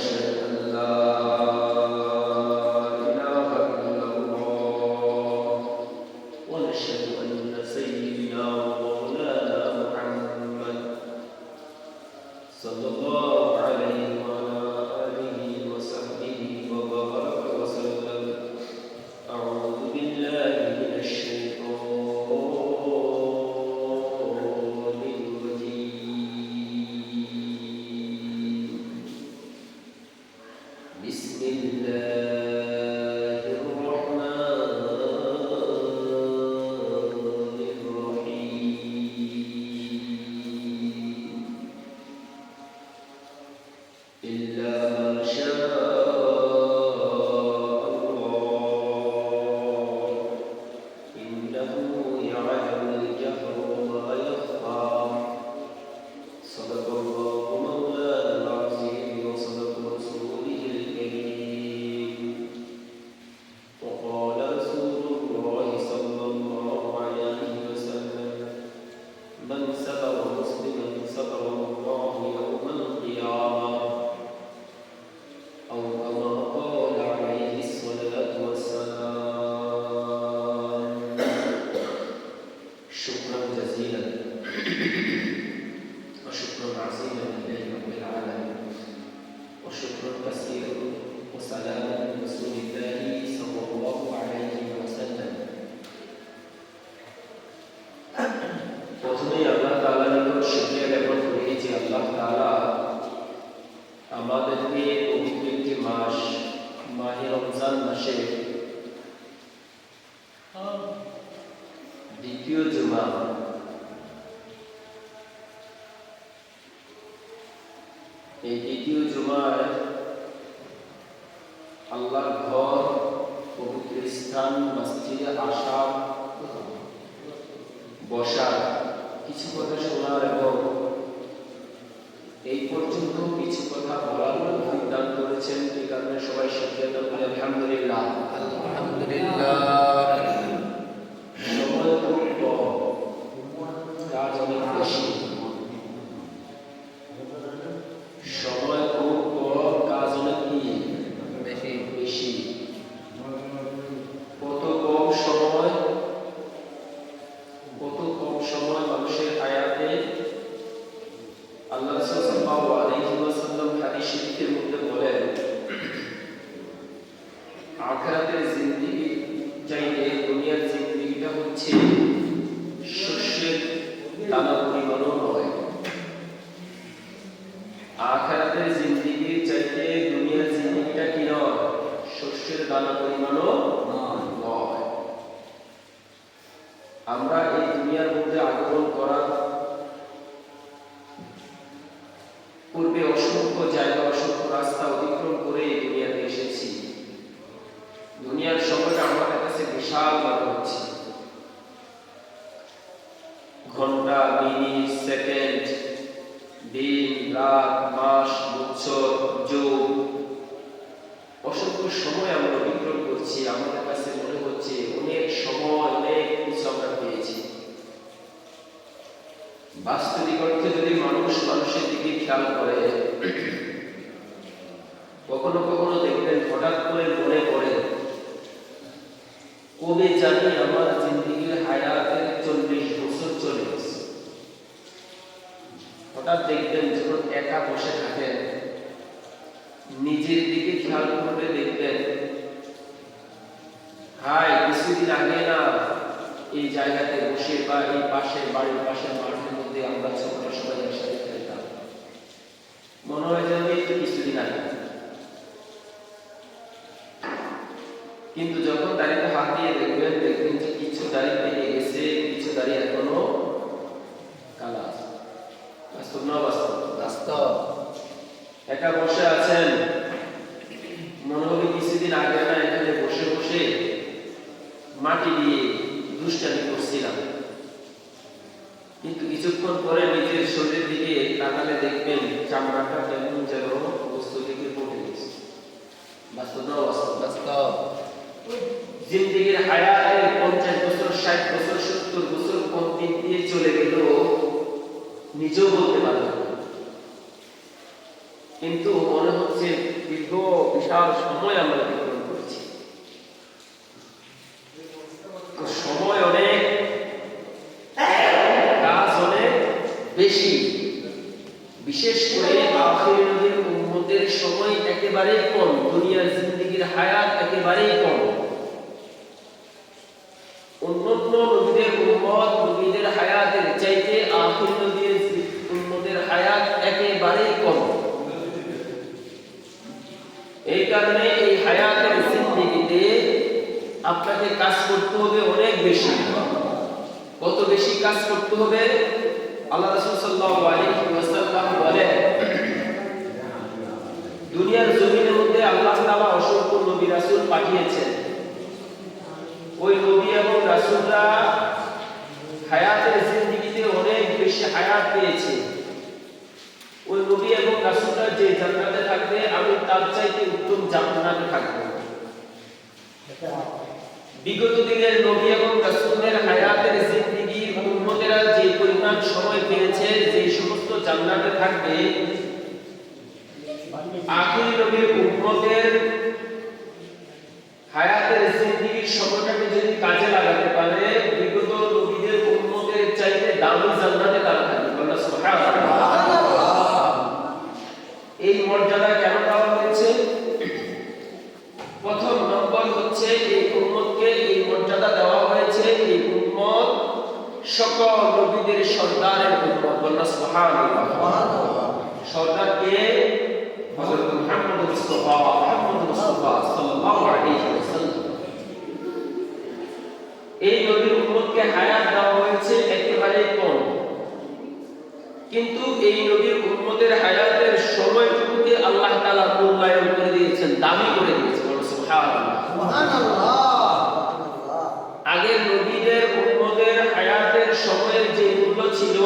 ونشهد أن لا إله إلا الله ونشهد أن سيدنا ومولانا محمد صلى الله عليه وعلى آله وصحبه وبارك وسلم. أعوذ بالله من الشيطان الرجيم. بسم الله الرحمن الرحيم. إلا ما شاء الله إنه يعلم الجهر وما يخفى. صدق الله مولانا العظيم وصدق رسوله الكريم. وقال رسول الله صلى الله عليه وسلم: من ستر مسلما ستر الله يوم القيامة، أو كما قال عليه الصلاة والسلام. شكرا جزيلا وشكرا عظيما لله رب العالمين، وشكرا كثيرا وسلاما لرسول الله صلى الله عليه وسلم. প্রথমেই আল্লাহ তাআলার নিকট শুকরিয়া জ্ঞাপন করি যে আল্লাহ তাআলা আমাদেরকে পবিত্র একটি মাস মাহে রমজান মাসে দ্বিতীয় জুমা, এই দ্বিতীয় জুমায় আল্লাহর ঘর পবিত্র স্থান মসজিদে আসা, বসা, কিছু কথা শোনার এবং এই পর্যন্ত কিছু কথা বলার দান করেছেন। এই কারণে সবাই শুকরিয়া বলে আলহামদুলিল্লাহ। আলহামদুলিল্লাহ। সময় খুব কম, কাজ অনেক বেশি। সময় খুব কম, কাজ অনেক বেশি। কত কম সময় মানুষের হায়াতে আল্লাহ রাসূল সাল্লাল্লাহু আলাইহি ওয়াসাল্লাম হাদিস শরীফের মধ্যে বলেন, আখিরাতের জিন্দেগি চাইতে দুনিয়ার জিন্দেগিটা হচ্ছে শস্যের দানা পরিমাণও নয়। আখিরাতের জিন্দেগি চাইতে দুনিয়ার জিন্দেগিটা কি নয়? শস্যের দানা পরিমাণও নয়। আমরা এই দুনিয়ার মধ্যে আগমন করার পূর্বে অসংখ্য জায়গা, অসংখ্য রাস্তা অতিক্রম করে এই দুনিয়াতে এসেছি। দুনিয়ার সময়টা আমাদের কাছে বিশাল মনে হচ্ছে। ঘন্টা, মিনিট, সেকেন্ড, দিন, রাত, মাস, বছর, যুগ, অসংখ্য সময় আমরা অতিক্রম করছি। আমাদের কাছে মনে হচ্ছে অনেক সময়, অনেক কিছু আমরা পেয়েছি। বাস্তবিক অর্থে যদি মানুষ মানুষের দিকে খেয়াল করে, কখনো কখনো দেখবেন হঠাৎ করে মনে পড়ে, কবে জানি আমার জিন্দেগির হায়াতের 40 বছর চলে গেছে। হঠাৎ দেখবেন যখন একা বসে থাকেন, নিজের দিকে খেয়াল করে দেখবেন, হাই কিছুদিন আগে না এই জায়গাতে বসে বা এই পাশের বাড়ির পাশের মাঠের মধ্যে আমরা ছোটরা সবাই একসাথে খেলতাম, মনে হয় যেন এই তো কিছুদিন আগে। কিন্তু যখন দাড়িতে হাত দিয়ে দেখবেন যে কিছু দাড়ি পেকে গেছে, কিছু দাড়ি এখনো কালা আছে। বাস্তব না বাস্তব? একা বসে আছেন, মনে হবে কিছুদিন আগে না এখানে বসে বসে মাটি দিয়ে দুষ্টামি করছিলাম। কিন্তু কিছুক্ষণ পরে নিজের শরীরের দিকে তাকালে দেখবেন চামড়াটা কেমন যেন বস্তু থেকে পড়ে গেছে। বাস্তব না বাস্তব? জিন্দেগির হায়াতের 50 বছর, 60 বছর, 70 বছর কোন দিক দিয়ে চলে গেল নিজেও বলতে পারবেন না। কিন্তু মনে হচ্ছে দীর্ঘ বিশাল সময় আমরা অতিক্রম করছি। তো সময় অনেক, কাজ অনেক বেশি, বিশেষ করে আখির নবীর উম্মতের সময় একেবারেই কম, দুনিয়ার জিন্দেগির হায়াত একেবারেই কম। অন্যান্য নবীদের উম্মত নবীদের হায়াতের চাইতে আখির নবীর উম্মতের হায়াত একেবারেই কম। এই কারণে এই হায়াতের জিন্দেগিতে আপনাকে কাজ করতে হবে অনেক বেশি। কত বেশি কাজ করতে হবে? আল্লাহ রাসূল সাল্লাল্লাহু আলাইহি ওয়াসাল্লাম বলেন, দুনিয়ার জমিনের মধ্যে আল্লাহ তাআলা অসংখ্য নবী রাসূল পাঠিয়েছেন। ওই নবী এবং রাসূলরা হায়াতের জিন্দেগিতে অনেক বেশি হায়াত পেয়েছে। ওই নবী এবং রাসূলরা যে জান্নাতে থাকবে, আমি তার চাইতে উত্তম জান্নাতে থাকব। বিগত দিনের নবী এবং রাসূলদের হায়াতের জিন্দেগি উম্মতেরা যে পরিমাণ সময় পেয়েছে, যে সমস্ত জান্নাতে থাকবে, আখির নবীর উম্মতের হায়াতের জিন্দেগির সময়টাকে যদি কাজে লাগাতে পারে, বিগত নবীদের উম্মতের চাইতে দামি জান্নাতে তারা থাকবে। বলা সুবহানাল্লাহ। এই মর্যাদা কেন দেওয়া হয়েছে? প্রথম নম্বর হচ্ছে এই উম্মতকে এই মর্যাদা দেওয়া হয়েছে, এই উম্মত সকল নবীদের সর্দারের উম্মত। বলা সুবহানাল্লাহ। সর্দার কে? হযরত মুহাম্মদ মুস্তাফা সাল্লাল্লাহু আলাইহি ওয়াসাল্লাম। এই নবীর উম্মতকে হায়াত দেওয়া হয়েছে একেবারে কম, কিন্তু এই নবীর উম্মতের হায়াতের সময়টুকুকে আল্লাহ তাআলা মূল্যায়ন করে দিয়েছেন, দামি করে দিয়েছেন। সুবহানাল্লাহ। আগের নবীদের উম্মতের হায়াতের সময়ের যে মূল্য ছিল,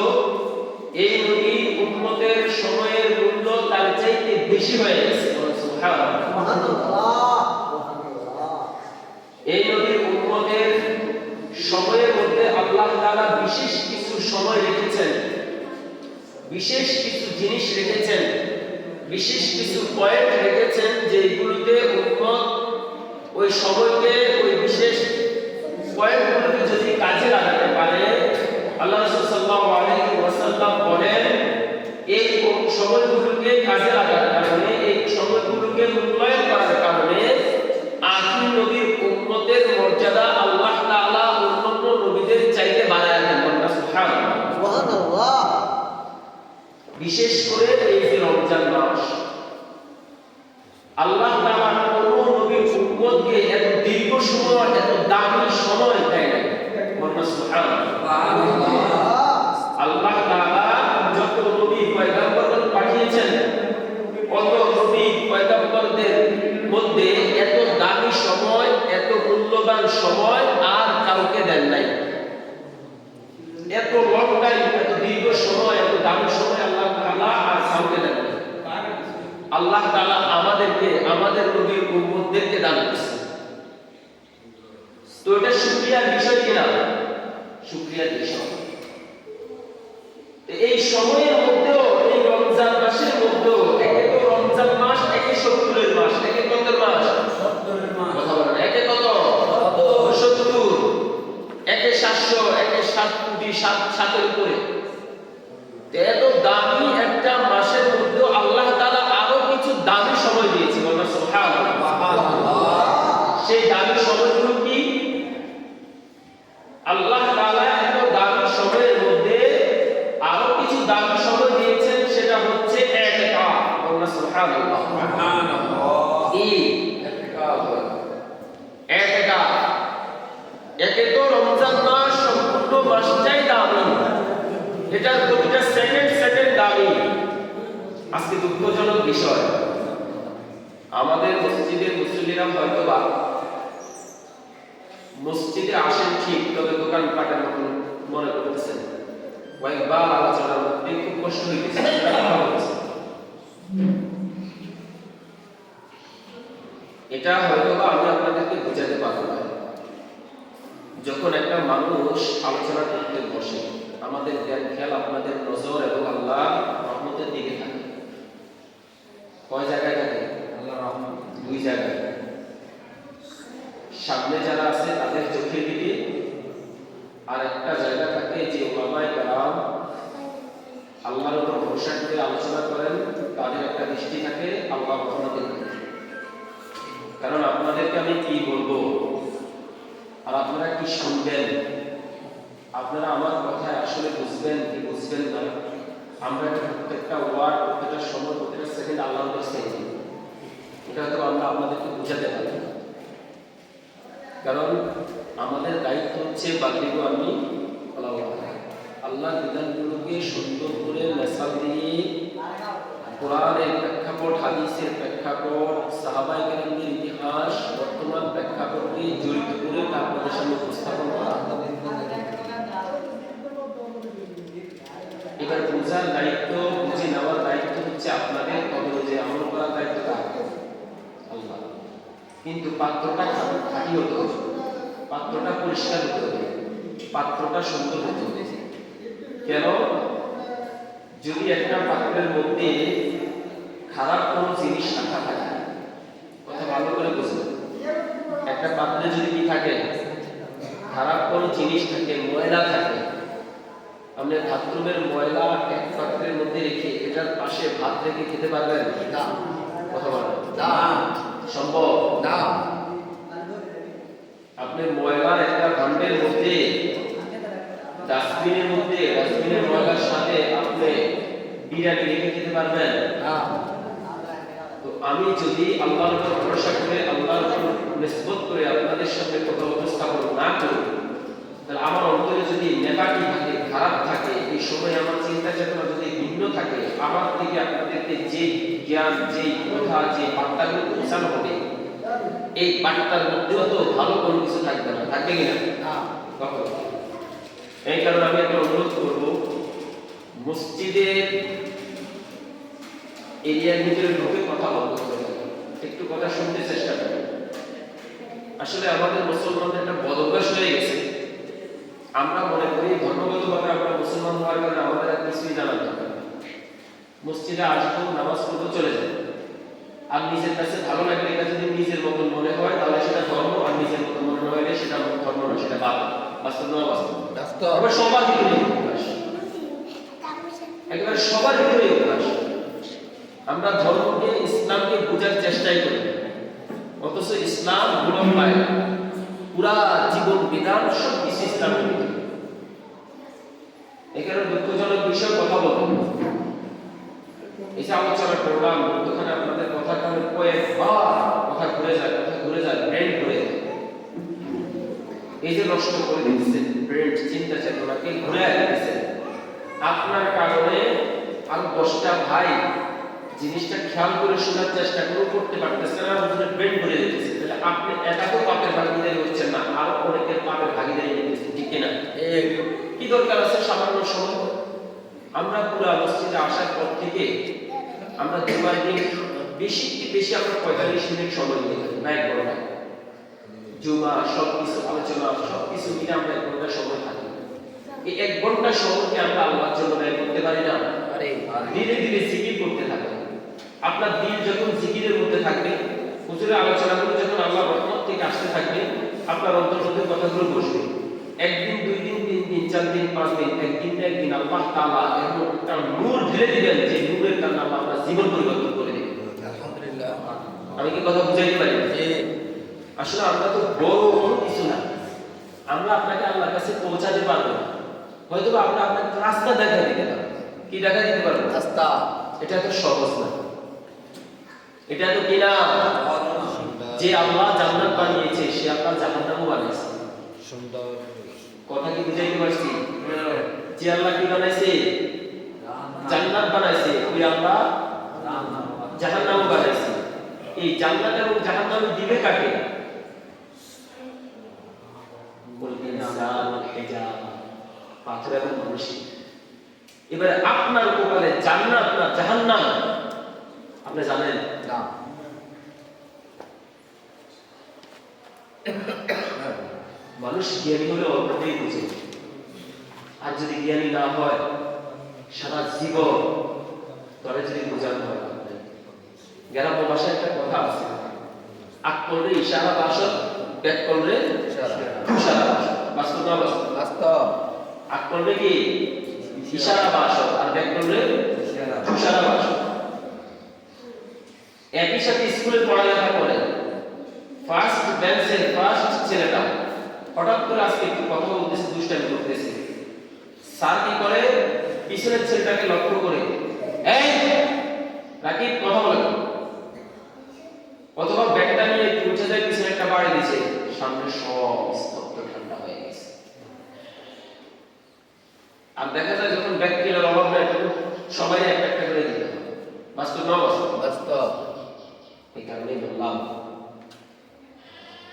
এই নবীর উম্মতের সময়ের মূল্য তার চাইতে বেশি হয়ে গেছে। সুবহানাল্লাহ। এই নবীর উম্মতের সময়ের মধ্যে আল্লাহ তাআলা বিশেষ কিছু সময় রেখেছেন, বিশেষ কিছু জিনিস রেখেছেন, বিশেষ কিছু পয়েন্ট রেখেছেন, যেগুলোতে উম্মত ওই সময়কে, ওই বিশেষ পয়েন্টগুলোকে যদি কাজে লাগাতে পারে, আল্লাহ রাসূল সাল্লাল্লাহু আলাইহি ওয়াসাল্লাম বলেন, এই সময়গুলোকে কাজে লাগার কারণে, এই সময়গুলোকে মূল্যায়ন করার কারণে আখির নবীর উম্মতের মর্যাদা আল্লাহ তাআলা অন্যান্য নবীদের চাইতে বাড়ায় দেন। সুবহানাল্লাহ। বিশেষ করে এই যে রমজান মাস, আল্লাহ তাআলা কোন নবীর উম্মতকে এত দীর্ঘ সময়, এত দামি সময় দেয় না। সুবহানাল্লাহ। আল্লাহ তাআলা যত নবী পয়গম্বর পাঠিয়েছেন, কত নবী পয়গম্বরদের মধ্যে এত দামি সময়, এত মূল্যবান সময় আর কাউকে দেন নাই। এত লং টাইম, এত দীর্ঘ সময়, এত দামি সময় আল্লাহ তাআলা আর কাউকে দেন নাই। আল্লাহ তাআলা আমাদেরকে, আমাদের নবীর উম্মতদেরকে দান করেছেন। তো এটা শুকরিয়ার বিষয় কিনা? শুকরিয়ার বিষয়। এই সময়ের মধ্যেও, এই রমজান মাসের মধ্যেও, একে তো রমজান মাস, একে 70 মাস, একে কত মাস? 70 মাস। কথা বলেন, একে কত? 70, একে 700, একে 7 কোটি, 7 উপরে। এত দামি একটা মাসের মধ্যেও আল্লাহ তাআলা আরো কিছু দামি সময় দিয়েছে। বলেন সুবহানাল্লাহ। সেই দামি সময়গুলো কি? আল্লাহ তাআলা এত দামি সময়ের মধ্যে আরো কিছু দামি সময় দিয়েছেন, সেটা হচ্ছে ইতিকাফ। বলেন সুবহানাল্লাহ। ইতিকাফ। একে তো রমজান মাস সম্পূর্ণ মাসটাই দামি, এটার প্রতিটা সেকেন্ড দামি। আজকে দুঃখজনক বিষয়, আমাদের মসজিদের মুসল্লিরা হয়তোবা মসজিদে আসেন ঠিক, তবে দোকান পাটের মতো মনে করতেছেন। কয়েকবার আলোচনার মধ্যে খুব কষ্ট হইতেছে। এটা হয়তোবা আমি আপনাদেরকে বোঝাতে পারবো না। যখন একটা মানুষ আলোচনা করতে বসে, আমাদের জ্ঞান খেয়াল আপনাদের নজর এবং আল্লাহ রহমতের দিকে থাকে। কয় জায়গায় থাকে? আল্লাহর রহমত। দুই জায়গায়। সামনে যারা আছে তাদের চোখের দিকে, আর একটা জায়গা থাকে যে ওলামায়ে কেরাম আল্লাহর উপর ভরসা করে আলোচনা করেন, তাদের একটা দৃষ্টি থাকে আল্লাহর রহমতের দিকে। কারণ আপনাদেরকে আমি কি বলবো আর আপনারা কি শুনবেন, আপনারা আমার কথায় আসলে বুঝবেন কি বুঝবেন না, আমরা প্রত্যেকটা ওয়ার্ড, প্রত্যেকটা সময়, প্রত্যেকটা সেকেন্ড আল্লাহর কাছে চাই। এটা তো আমরা আপনাদেরকে বোঝাতে পারি না। কারণ আমাদের দায়িত্ব হচ্ছে বাগদিগো আমি আল্লাহর বিধানগুলোকে সুন্দর করে মেসাল দিয়ে কোরআনের প্রেক্ষাপট, হাদিসের প্রেক্ষাপট, সাহাবায়ে কেরামদের ইতিহাস, বর্তমান প্রেক্ষাপটকে জড়িত করে তা আপনাদের সামনে উপস্থাপন করা। এবার বোঝার দায়িত্ব, বুঝে নেওয়ার দায়িত্ব হচ্ছে আপনাদের, তবে যে আমল করার দায়িত্ব কার? আল্লাহ। কিন্তু পাত্রটা খাঁটি হতে হবে, পাত্রটা পরিষ্কার হতে হবে, পাত্রটা সুন্দর হতে হবে। কেন? যদি একটা পাত্রের মধ্যে খারাপ কোনো জিনিস রাখা থাকে, কথা ভালো করে বুঝবেন, একটা পাত্রে যদি কি থাকে, খারাপ কোনো জিনিস থাকে, ময়লা থাকে, আপনি বাথরুমের ময়লা এক পাত্রের মধ্যে রেখে এটার পাশে ভাত রেখে খেতে পারবেন না? কথা বলেন না, সম্ভব না। আপনি ময়লার একটা ভান্ডের মধ্যে, ডাস্টবিনের ময়লার সাথে আপনি বিরিয়ানি রেখে খেতে পারবেন না। তো আমি যদি আল্লাহর উপর ভরসা করে, আল্লাহর উপর নিসবত করে আপনাদের সামনে কথা উপস্থাপন না করি, তাহলে আমার অন্তরে যদি নেগাটিভ থাকে, খারাপ থাকে, এই সময় আমার চিন্তা চেতনা যদি ভিন্ন থাকে, আমার থেকে আপনাদেরকে যে জ্ঞান, যে কথা, যে বার্তাগুলো পৌঁছানো হবে, এই বার্তার মধ্যেও তো ভালো কোনো কিছু থাকবে না, থাকবে কিনা? কখন? এই কারণে আমি একটা অনুরোধ করব, মসজিদের এরিয়ার ভিতরে ঢুকে কথা বন্ধ করে দেবেন, একটু কথা শুনতে চেষ্টা করবেন। আসলে আমাদের মুসলমানদের একটা বদ অভ্যাস হয়ে গেছে, আমরা মনে করি ধর্মগতভাবে আমরা মুসলমান হওয়ার কারণে আমাদের আর কিছুই জানা দরকার নেই। মসজিদে আসবো, নামাজ পড়বো, চলে যাবো, আর নিজের কাছে ভালো লাগলে এটা যদি নিজের মতন মনে হয় তাহলে সেটা ধর্ম, আর নিজের মতন মনে হলে সেটা ধর্ম না, সেটা বাদ। বাস্তব না বাস্তব? আমরা সবার ভিতরে অভ্যাস, একেবারে সবার ভিতরে অভ্যাস। আমরা ধর্মকে, ইসলামকে বোঝার চেষ্টাই করি, অথচ ইসলাম গুণমায় পুরা জীবন বিধান সব কিছু ইসলামের ভিতরে। এখানে দুঃখজনক বিষয় কথা বলবো, এই যে আলোচনা করলাম, ওখানে আপনাদের কথা কানে কয়েকবার কথা ঘুরে যায়, ব্রেন ঘুরে যায়। এই যে নষ্ট করে দিচ্ছে ব্রেন, চিন্তা চেতনাকে ঘুরে দিচ্ছে আপনার কারণে। আর 10টা ভাই জিনিসটা খেয়াল করে শোনার চেষ্টা করতে পারতেছে না, ওখানে ব্রেন ঘুরে দিচ্ছে। তাহলে আপনি একা তো পাপের ভাগিদারি হচ্ছেন না, আরো অনেকের পাপের ভাগিদারি হচ্ছে, ঠিক কিনা? কি দরকার আছে সামান্য সময়? আমরা পুরো মসজিদে আসার পর থেকে আমরা জুমার দিন বেশি আমরা 45 মিনিট সময় দিতে থাকি, না 1 ঘন্টা। জুমা সবকিছু আলোচনা সবকিছু মিলে আমরা 1 ঘন্টা সময় থাকি। এই 1 ঘন্টা সময়কে আমরা আল্লাহর জন্য ব্যয় করতে পারি না? ধীরে ধীরে জিকির করতে থাকি। আপনার দিল যখন জিকিরের মধ্যে থাকবে, হুজুরের আলোচনাগুলো যখন আল্লাহর রহমত থেকে আসতে থাকবে, আপনার অন্তর্মধ্যে কথাগুলো বসবে। 1 দিন 2 দিন 3 দিন 4 দিন 5 দিন, একদিন না একদিন আল্লাহ তাআলা এমন একটা নূর ঢেলে দিবেন যে নূরের কারণে আল্লাহ আপনার জীবন পরিবর্তন করে দিবেন। আলহামদুলিল্লাহ। আমি কি কথা বুঝাইতে পারি? আসলে আমরা তো বড় কোনো কিছু না, আমরা আপনাকে আল্লাহর কাছে পৌঁছাতে পারবো না, হয়তো আমরা আপনাকে রাস্তা দেখা দিতে পারবো। কি দেখা দিতে পারবো? রাস্তা। এটা তো সহজ না, এটা তো কিনা যে আল্লাহ জান্নাত বানিয়েছে সে আল্লাহ জাহান্নামও বানিয়েছে। সুন্দর কথা কি বুঝাইতে পারছি? যে আল্লাহ কি বানাইছে? জান্নাত বানাইছে, ওই আল্লাহ জাহান্নামও বানাইছে। এই জান্নাত এবং জাহান্নাম দিবে কাকে? পাথর এবং মানুষ। এবারে আপনার উপকারে জান্নাত না জাহান্নাম আপনি জানেন না? মানুষ জ্ঞানী হলে অল্পতেই বুঝে, আর যদি জ্ঞানী না হয় সারা জীবন তবে যদি বোঝানো হয় গ্রাম্য ভাষায় একটা কথা আছে, আক করলে ইশারা ভাষা, ব্যাক করলে ইশারা ভাষা। বাস্তব না বাস্তব? বাস্তব। আক করলে কি ইশারা ভাষা, আর ব্যাক করলে ইশারা ভাষা। একই সাথে স্কুলে পড়ালেখা করে ফার্স্ট বেঞ্চের ফার্স্ট ছেলেটা হঠাৎ করে আজকে একটু কথা বলতেছে, দুষ্টামি করতেছে। স্যার কি করে, পিছনের ছেলেটাকে লক্ষ্য করে, এই রাকিব কথা বলে, অথবা ব্যাগটা নিয়ে উঠে যায়, পিছনে একটা বাড়ি দিয়েছে, সামনে সব স্তব্ধ ঠান্ডা হয়ে গেছে। আর দেখা যায় যখন ব্যাগ কিলার অভাব নাই, তখন সবাই একটা একটা করে দিতে হবে। বাস্তব না বাস্তব? বাস্তব। এই কারণেই বললাম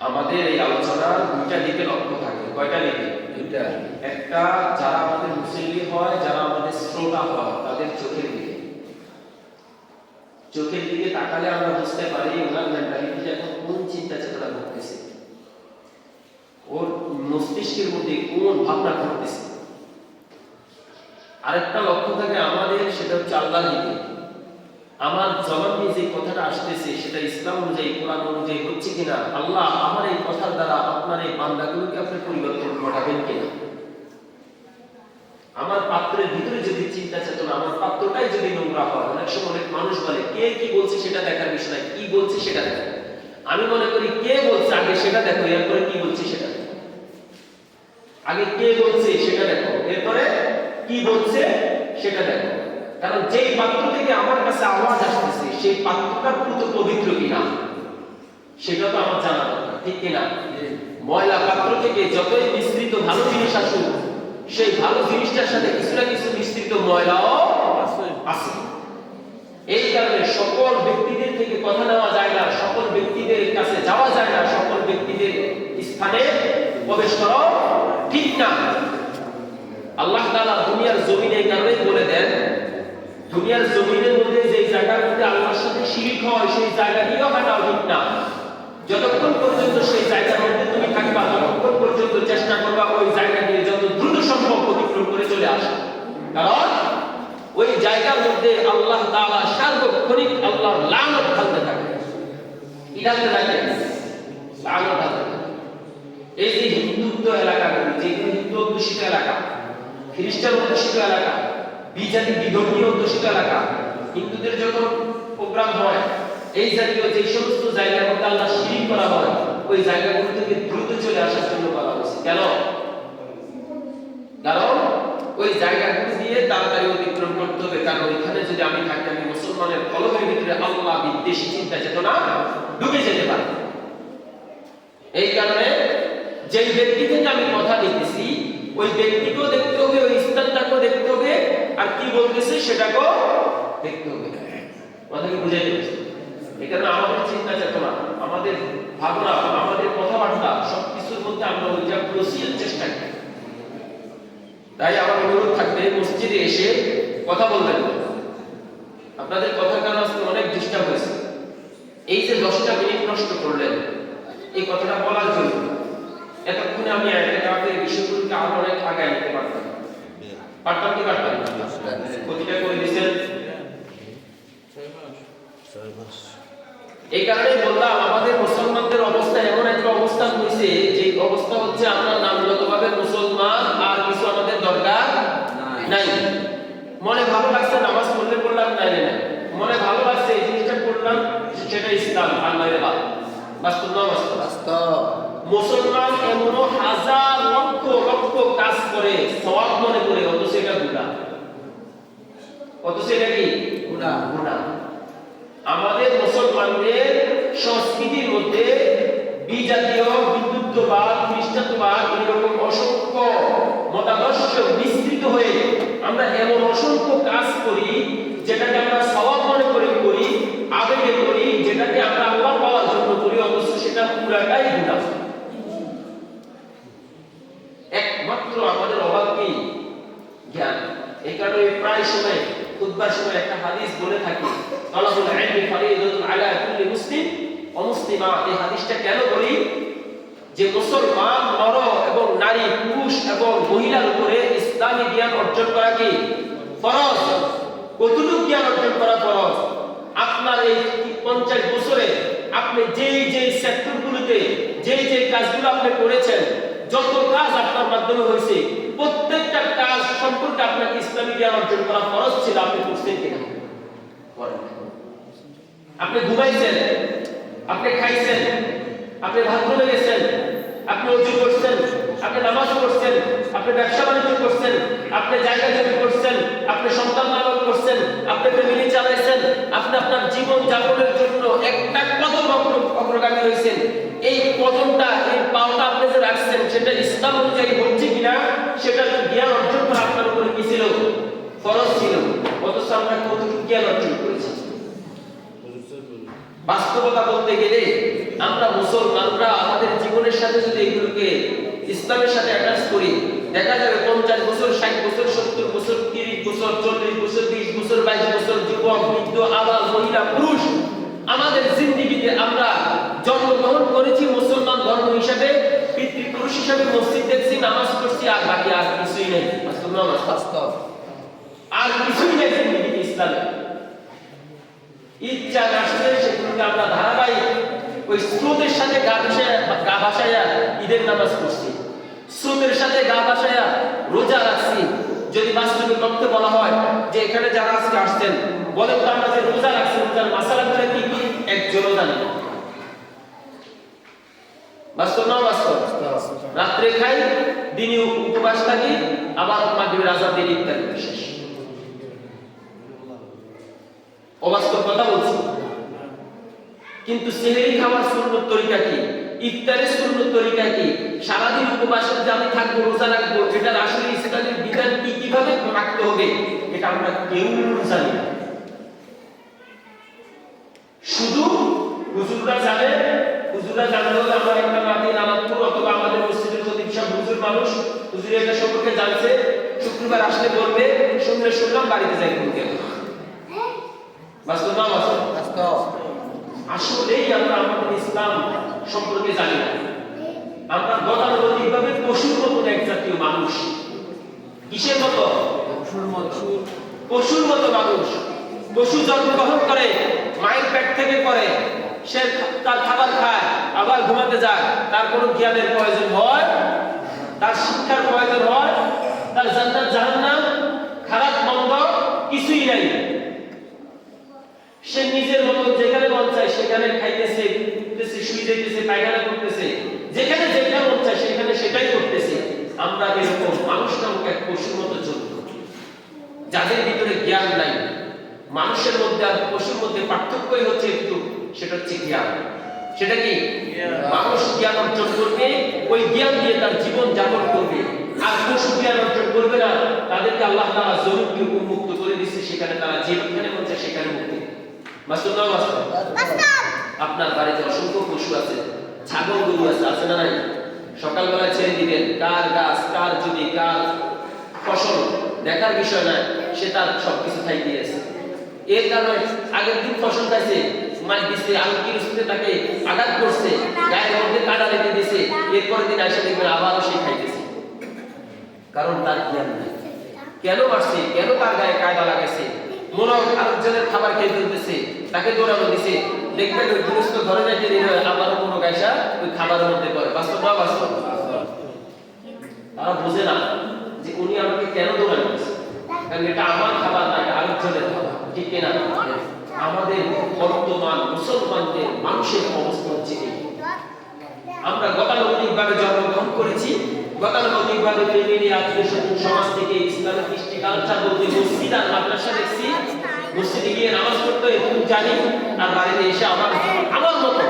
আমাদের এই আলোচনার দুইটা দিকে লক্ষ্য থাকে। কয়টা দিকে? দুইটা। একটা যারা আমাদের মুসল্লি হয়, যারা আমাদের শ্রোতা হয়, তাদের চোখের দিকে। চোখের দিকে তাকালে আমরা বুঝতে পারি ওনার মেন্টালিটি এখন কোন চিন্তা চেতনা ঘটতেছে, ওর মস্তিষ্কের মধ্যে কোন ভাবনা ঘটতেছে। আরেকটা লক্ষ্য থাকে আমাদের, সেটা হচ্ছে আল্লাহর দিকে। আমার জবান দিয়ে যে কথাটা আসতেছে সেটা ইসলাম অনুযায়ী, কোরআন অনুযায়ী হচ্ছে কিনা, আল্লাহ আমার এই কথার দ্বারা আপনার এই বান্দাগুলোকে আপনি পরিবর্তন ঘটাবেন কিনা। আমার পাত্রের ভিতরে যদি চিন্তা চেতনা, আমার পাত্রটাই যদি নোংরা হয়, অনেক সময় অনেক মানুষ বলে কে কি বলছে সেটা দেখার বিষয় নাই, কি বলছে সেটা দেখো। আমি মনে করি কে বলছে আগে সেটা দেখো, এরপরে কি বলছে সেটা দেখো। আগে কে বলছে সেটা দেখো, এরপরে কি বলছে সেটা দেখো। কারণ যেই পাত্র থেকে আমার কাছে আওয়াজ আসতেছে সেই পাত্রটা পুরো পবিত্র কিনা সেটা তো আমার জানা দরকার, ঠিক কিনা? ময়লা পাত্র থেকে যতই মিশ্রিত ভালো জিনিস আসুক, সেই ভালো জিনিসটার সাথে কিছু না কিছু মিশ্রিত ময়লাও আছে। এই কারণে সকল ব্যক্তিদের থেকে কথা নেওয়া যায় না, সকল ব্যক্তিদের কাছে যাওয়া যায় না, সকল ব্যক্তিদের স্থানে প্রবেশ করা ঠিক না। আল্লাহ তাআলা দুনিয়ার জমিনে এই কারণেই বলে দেন, দুনিয়ার জমিনের মধ্যে যে জায়গার মধ্যে আল্লাহর সাথে শিরক হয় সেই জায়গা দিয়েও হাঁটাও ঠিক না। যতক্ষণ পর্যন্ত সেই জায়গার মধ্যে তুমি থাকবা, ততক্ষণ পর্যন্ত চেষ্টা করবা ওই জায়গা দিয়ে যত দ্রুত সম্ভব অতিক্রম করে চলে আসা। কারণ ওই জায়গার মধ্যে আল্লাহ তাআলা সার্বক্ষণিক আল্লাহর লানত ঢালতে থাকে। কি ঢালতে থাকে? লানত ঢালতে থাকে। এই যে হিন্দুত্ব এলাকাগুলি, যেগুলো হিন্দু অধ্যুষিত এলাকা, খ্রিস্টান অধ্যুষিত এলাকা, বিজাতি বিধর্মীয় অধ্যুষিত এলাকা, হিন্দুদের যখন প্রোগ্রাম হয়, এই জাতীয় যে সমস্ত জায়গার মধ্যে আল্লাহ শিরিক করা হয়, ওই জায়গাগুলো থেকে দ্রুত চলে আসার জন্য বলা হয়েছে। কেন? কারণ ওই জায়গাগুলো দিয়ে তাড়াতাড়ি অতিক্রম করতে হবে। কারণ এখানে যদি আমি থাকি, আমি মুসলমানের কলমের ভিতরে আল্লাহ বিদ্বেষী চিন্তা চেতনা ঢুকে যেতে পারে। এই কারণে যে ব্যক্তি থেকে আমি কথা নিতেছি, ওই ব্যক্তিকেও দেখতে হবে, ওই স্থানটাকেও দেখতে হবে, আর কি বলতেছে সেটাকেও দেখতে হবে। কথা কি বুঝাই দিচ্ছে? এই কারণে আমাদের চিন্তা চেতনা, আমাদের ভাবনা, আমাদের কথাবার্তা সবকিছুর মধ্যে আমরা ওইটা প্রসিল চেষ্টা করি। তাই আমার অনুরোধ থাকবে, মসজিদে এসে কথা বলবেন। আপনাদের কথার কারণে আজকে অনেক ডিস্টার্ব হয়েছে। এই যে 10টা মিনিট নষ্ট করলেন এই কথাটা বলার জন্য, এতক্ষণে আমি ইতিকাফের বিষয়গুলোকে আরো অনেক আগে নিতে পারতাম। পারতাম কি পারতাম? প্রতিটা করে দিয়েছেন। এই কারণেই বললাম আমাদের মুসলমানদের অবস্থা এমন একটা অবস্থা হয়েছে, যে অবস্থা হচ্ছে আমরা নামগতভাবে মুসলমান, আর কিছু আমাদের দরকার নাই। মনে ভালো লাগছে নামাজ পড়লে পড়লাম, নাই নাই মনে ভালো লাগছে এই জিনিসটা পড়লাম, সেটা ইসলাম, আর নয় বাদ। বাস্তব না বাস্তব? বাস্তব। মুসলমান এমন হাজার লক্ষ লক্ষ কাজ করে সওয়াব মনে করে, অথচ এটা গুনাহ। অথচ এটা কি গুনাহ? গুনাহ। আমাদের মুসলমানদের সংস্কৃতির মধ্যে বিজাতীয়, বিদ্যুৎবাদ, খ্রিস্টানবাদ, এরকম অসংখ্য মতাদর্শ বিস্তৃত হয়ে আমরা এমন অসংখ্য কাজ করি যেটাকে আমরা সওয়াব মনে করে করি, আবেগে করি, যেটাকে আমরা আল্লাহ পাওয়ার জন্য করি, অথচ সেটা পুরাটাই গুনাহ। একমাত্র আমাদের অভাব কি? জ্ঞান। এই কারণে প্রায় সময় খুতবার সময় একটা হাদিস বলে থাকি, তালাবুল ইলমি ফরিদাতুন আলা কুল্লি মুসলিম ওয়া মুসলিমা। এই হাদিসটা কেন বলি? যে মুসলমান নর এবং নারী, পুরুষ এবং মহিলার উপরে ইসলামী জ্ঞান অর্জন করা কি ফরজ। কতটুকু জ্ঞান অর্জন করা ফরজ? আপনার এই 50 বছরে আপনি যেই সেক্টরগুলোতে যেই কাজগুলো আপনি করেছেন, যত কাজ আপনার মাধ্যমে হয়েছে, প্রত্যেকটা কাজ সম্পর্কে আপনাকে ইসলামী জ্ঞান অর্জন করা ফরজ ছিল। আপনি করছেন কিনা? করেন। আপনি ঘুমাইছেন, আপনি খাইছেন, আপনি বাথরুমে গেছেন, আপনি ওযু করছেন, আপনি নামাজ পড়ছেন, আপনি ব্যবসা বাণিজ্য করছেন, আপনি জায়গা জমি করছেন, আপনি সন্তান লালন করছেন, আপনি ফ্যামিলি চালাইছেন, আপনি আপনার জীবন যাপনের জন্য একটা কদম অগ্রগামী হয়েছেন। এই কদমটা, এই পাওটা আপনি যে রাখছেন, সেটা ইসলাম অনুযায়ী হচ্ছে কিনা সেটা জ্ঞান অর্জন করা আপনার উপরে কি ছিল? ফরজ ছিল। অথচ আমরা কতটুকু জ্ঞান অর্জন করেছি? বাস্তবতা বলতে গেলে আমরা মুসলমানরা আমাদের জীবনের সাথে যদি এগুলোকে ইসলামের সাথে অ্যাটাচ করি, দেখা যাবে 50 বছর, 60 বছর, 70 বছর, 30 বছর, 40 বছর, 20 বছর, 22 বছর, যুবক, বৃদ্ধ, আবাল, মহিলা, পুরুষ, আমাদের জিন্দেগিতে আমরা জন্মগ্রহণ করেছি মুসলমান ধর্ম হিসাবে, পিতৃপুরুষ হিসাবে মসজিদ দেখছি, নামাজ পড়ছি, আর বাকি আর কিছুই নেই। বাস্তব আর কিছুই নেই জিন্দেগিতে ইসলামে। ইচ্ছা আসলে সেগুলোকে আমরা ধারাবাহিক ওই স্রোতের সাথে গা ভাসাইয়া ঈদের নামাজ পড়ছি, স্রোতের সাথে গা ভাসাইয়া রোজা রাখছি। যদি বাস্তবিক অর্থে বলা হয় যে এখানে যারা আজকে আসছেন, বলেন তো আমরা যে রোজা রাখছি, রোজার মাসালাগুলো কি কি? একজনও জানি না। বাস্তব না বাস্তব? রাত্রে খাই, দিনে উপবাস থাকি, আবার মাগরিবের আযান দিয়ে ইফতার করি, শেষ। অবাস্তব কথা বলছি। কিন্তু সেহরি খাওয়ার সুন্নত তরিকা কি? ইফতারের সুন্নত তরিকা কি? সারাদিন উপবাসে যে আমি থাকবো, রোজা রাখবো, এটার আসলে ইসলামের বিধান কি, কিভাবে রাখতে হবে, এটা আমরা কেউ জানি না। শুধু হুজুররা জানে। হুজুররা জানলে হলে আমরা একটা মাটি নামাজপুর অথবা আমাদের মসজিদের খতিব সাহেব হুজুর মানুষ, হুজুর এটা সম্পর্কে জানছে, শুক্রবার আসলে বলবে, শুনলাম, বাড়িতে যাই করতে। বাস্তব না বাস্তব? আসলেই আমরা আমাদের ইসলাম সম্পর্কে জানি না। আমরা গতানুগতিকভাবে পশুর মতো এক জাতীয় মানুষ। কিসের মতো? পশুর মতো মানুষ। পশু জন্মগ্রহণ করে, মায়ের পেট থেকে করে, সে তার খাবার খায়, আবার ঘুমাতে যায়। তার কোনো জ্ঞানের প্রয়োজন হয়, তার শিক্ষার প্রয়োজন হয়, তার জান্নাত জাহান্নাম, খারাপ মন্দ কিছুই নাই। সে নিজের মতো যেখানে মন চায় সেখানে খাইতেছে, ঘুরতেছে, শুয়ে যাইতেছে, পায়খানা করতেছে, যেখানে যেটা মন চায় সেখানে সেটাই করতেছে। আমরা এরকম মানুষ নামক এক পশুর মতো জন্তু, যাদের ভিতরে জ্ঞান নাই। মানুষের মধ্যে আর পশুর মধ্যে পার্থক্যই হচ্ছে একটু, সেটা হচ্ছে জ্ঞান। সেটা কি? মানুষ জ্ঞান অর্জন করবে, ওই জ্ঞান দিয়ে তার জীবন যাপন করবে। আর পশু জ্ঞান অর্জন করবে না, তাদেরকে আল্লাহ তাআলা জরুরকে উন্মুক্ত করে দিচ্ছে, সেখানে তারা যেখানে মন চায় সেখানে মুক্তি। বাস্তব না বাস্তব? আপনার বাড়িতে অসংখ্য পশু আছে, ছাগল গরু আছে না নাই? সকালবেলা ছেড়ে দিবেন, কার গাছ, কার জমি, কার ফসল দেখার বিষয় নয়, সে তার সবকিছু খাই দিয়েছে। এর কারণে আগের দিন ফসল খাইছে, মাছ দিচ্ছে, আলু কিরুসতে তাকে আঘাত করছে, গায়ের মধ্যে কাটা লেগে দিছে, এরপরের দিন এসে দেখবেন আবারও সে খাইতেছে। কারণ তার জ্ঞান নেই। কেন মারছে, কেন তার গায়ে কায়দা লাগাইছে, মনে আরেকজনের খাবার খেয়ে ফেলতেছে, তাকে দৌড়ানো দিছে, দেখবেন ওই গৃহস্থ ঘরে যাইতে দিলে আবারও কোনো গাইসা ওই খাবারের মধ্যে পড়ে। বাস্তব না বাস্তব? তারা বোঝে না যে উনি আমাকে কেন দৌড়ানো দিচ্ছে, কারণ এটা আমার খাবার না, এটা আরেকজনের খাবার। ঠিক কিনা? আমাদের বর্তমান মুসলমানদের মানুষের অবস্থা হচ্ছে এই। আমরা গতানুগতিকভাবে জন্মগ্রহণ করেছি, গতানুগতিকভাবে ফ্যামিলি, আত্মীয়-স্বজন, সমাজ থেকে ইসলামিক কৃষ্টি কালচার বলতে মসজিদ আর মাদ্রাসা দেখছি, মসজিদে গিয়ে নামাজ পড়তে একটু জানি, আর বাড়িতে এসে আমার মতো,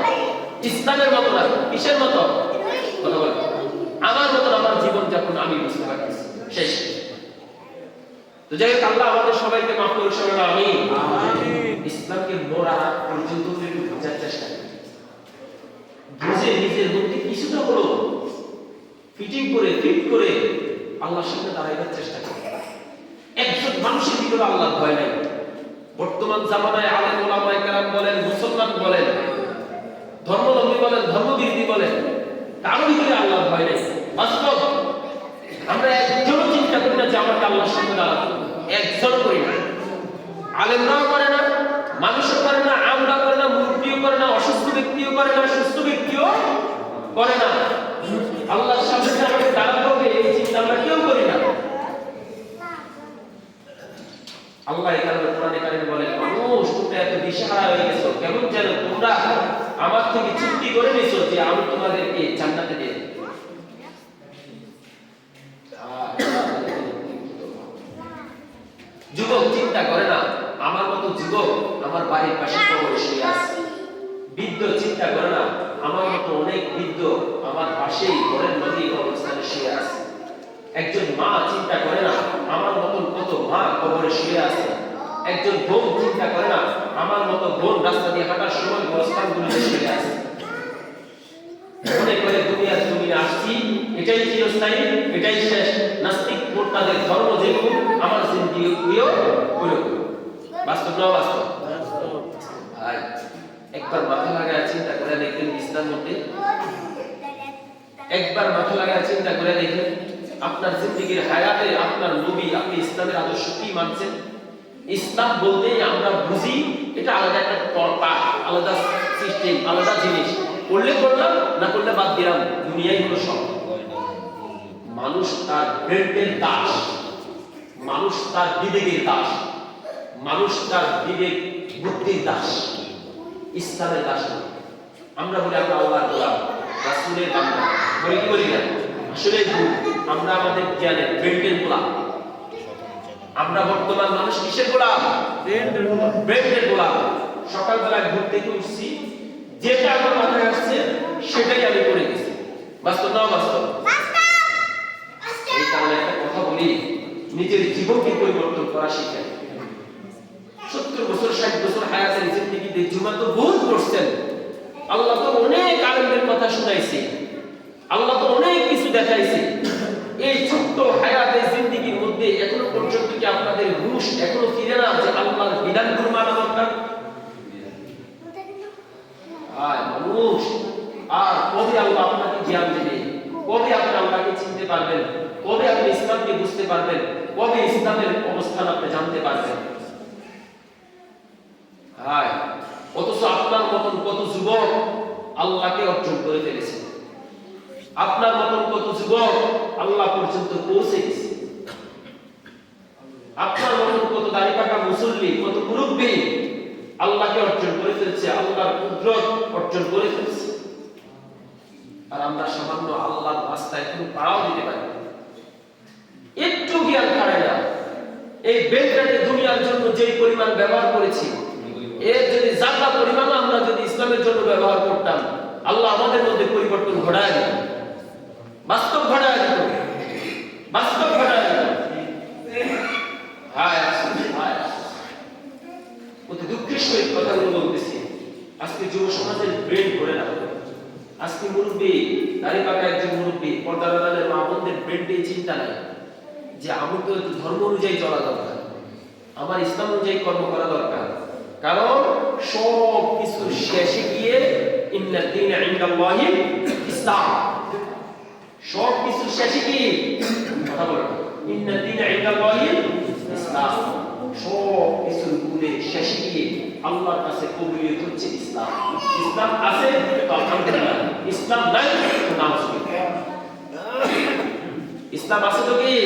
ইসলামের মতো না, কিসের মতো? কথা বল। আমার মতো আমার জীবন যাপন আমি বুঝতে পারতেছি, শেষ। তো যাই হোক, আল্লাহ আমাদের সবাইকে মাফ করে সবাই আমিন। ইসলামকে মোরা পর্যন্ত একটু বোঝার চেষ্টা করি, বুঝে নিজের মধ্যে কিছুটা হলো ফিট করে আল্লাহর সামনে দাঁড়াইবার চেষ্টা করি। একজন মানুষের ভিতরে আল্লাহর ভয় নাই। বর্তমান জামানায় আলেম ওলামায়ে কেরাম বলেন, মুসলমান বলেন, ধর্মাবলম্বী বলেন, ধর্মবিরোধী বলেন, কারো ভিতরে আল্লাহর ভয় নাই। বাস্তব আমরা একজনও চিন্তা করি না যে আমাকে আল্লাহর সামনে দাঁড়াতে, একজন করি না। আলেমরাও করে না, মানুষও করে না, আমরা করে না, মূর্তিও করে না, অসুস্থ ব্যক্তিও করে না, সুস্থ ব্যক্তিও করে না। আল্লাহর সামনে আমাকে দাঁড়াতে হবে এই চিন্তা আমরা কেউ করি না। আল্লাহ এই কারণে কোরআনে কারিমে বলেন, মানুষ তোমরা এত দিশেহারা হয়ে গেছো, কেমন যেন তোমরা আমার থেকে চুক্তি করে নিয়েছো যে আমি তোমাদেরকে জান্নাতে দেব। যুবক চিন্তা করে না আমার মতো যুবক আমার বাড়ির পাশে কবরে শুয়ে আছে। বৃদ্ধ চিন্তা করে না আমার মতো অনেক বৃদ্ধ আমার পাশেই ঘরের নদী কবরস্থানে শুয়ে আছে। একজন মা চিন্তা করে না আমার মতন কত মা কবরে শুয়ে আছে। একজন বোন চিন্তা করে না আমার মতো বোন রাস্তা দিয়ে হাঁটার সময় গোরস্থানগুলোতে শুয়ে আছে। মনে করে দুনিয়ার জমিনে আসছি, এটাই চিরস্থায়ী, এটাই শেষ। নাস্তিক মোর্তাদের ধর্ম যেরকম আমার জিন্দেগিও ওইরকম। বাস্তব না বাস্তব? আর একবার মাথা লাগায় চিন্তা করে দেখবেন ইসলাম মধ্যে, একবার মাথা লাগায় চিন্তা করে দেখবেন আপনার জিন্দেগির হায়াতে আপনার নবী আপনি ইসলামের আদর্শ কি মানছেন। ইসলাম বলতে আমরা বুঝি এটা আলাদা একটা তরপা, আলাদা সিস্টেম, আলাদা জিনিস। করলে করলাম, না করলে বাদ দিলাম, দুনিয়াই হলো সব। মানুষ তার ব্রেনের দাস, মানুষ তার বিবেকের দাস, মানুষ তার বিবেক বুদ্ধির দাস, ইসলামের দাস নয়। আমরা বলি আমরা আল্লাহর গোলাম, রাসূলের বান্দা, বলি কি বলি না? আসলে আমরা আমাদের জ্ঞানের ব্রেনের গোলাম। আমরা বর্তমান মানুষ কিসের গোলাম? ব্রেনের গোলাম। সকালবেলায় ঘুম থেকে উঠছি, যেটা আমার মাথায় আসছে সেটাই আমি করে গেছি। বাস্তব না বাস্তব? এই কারণে একটা কথা বলি, নিজের জীবনকে পরিবর্তন করা শিখেন। 70 বছর 60 বছর হায়াতের জিন্দেগিতে জুমা তো বহুত করছেন, আল্লাহ তো অনেক আলেমদের কথা শুনাইছে, আল্লাহ তো অনেক কিছু দেখাইছে। এই ছোট্ট হায়াতের জিন্দেগির মধ্যে এখনো পর্যন্ত কি আপনাদের হুঁশ এখনো ফিরে না যে আল্লাহর বিধানগুলো মানা দরকার? মানুষ আর কবে আল্লাহ আপনাকে জ্ঞান দেবে? কবে আপনি আল্লাহকে চিনতে পারবেন? কবে আপনি ইসলামকে বুঝতে পারবেন? কবে ইসলামের অবস্থান আপনি জানতে পারবেন? অথচ আপনার মতন কত যুবক আল্লাহকে অর্জন করে ফেলেছে, আপনার মতন কত যুবক আল্লাহ পর্যন্ত পৌঁছে গেছে, আপনার মতন কত দাড়ি পাকা মুসল্লি, কত মুরব্বী আল্লাহকে অর্জন করে ফেলছে, আল্লাহর কুদরত অর্জন করে ফেলছে। আর আমরা সামান্য আল্লাহর রাস্তায় কোনো পাড়াও দিতে পারি না, একটু জ্ঞান ছাড়াই না। এই বেলটাকে দুনিয়ার জন্য যে পরিমাণ ব্যবহার করেছি, এর যদি জায়গা পরিমাণ আমরা যদি ইসলামের জন্য ব্যবহার করতাম, আল্লাহ আমাদের মধ্যে পরিবর্তন ঘটায় দিত, বাস্তব ঘটায় দিত, বাস্তব ঘটায় দিত। অতি দুঃখের সহিত কথাগুলো বলতেছি, আজকে যুব সমাজের ব্রেন ধরে না। আজকে মুরব্বী, দাড়ি পাকা একজন মুরব্বী, পর্দার আড়ালের মা বোনদের ব্রেনটাই চিন্তা নাই যে আমি তো ধর্ম অনুযায়ী চলা দরকার, আমার ইসলাম অনুযায়ী কর্ম করা দরকার। কারণ সব কিছু শেষে গিয়ে ইন্নাদ দীনা ইনদাল্লাহিল ইসলাম, সব কিছু শেষে কি কথা বলো, ইন্নাদ দীনা ইনদাল্লাহিল ইসলাম। সব কিছু ঘুরে শেষে গিয়ে আল্লাহর কাছে কবুলিয়ত হচ্ছে ইসলাম। ইসলাম আছে তো আলহামদুলিল্লাহ, ইসলাম নাই তো নাউজুবিল্লাহ। ইসলাম আছে তো কি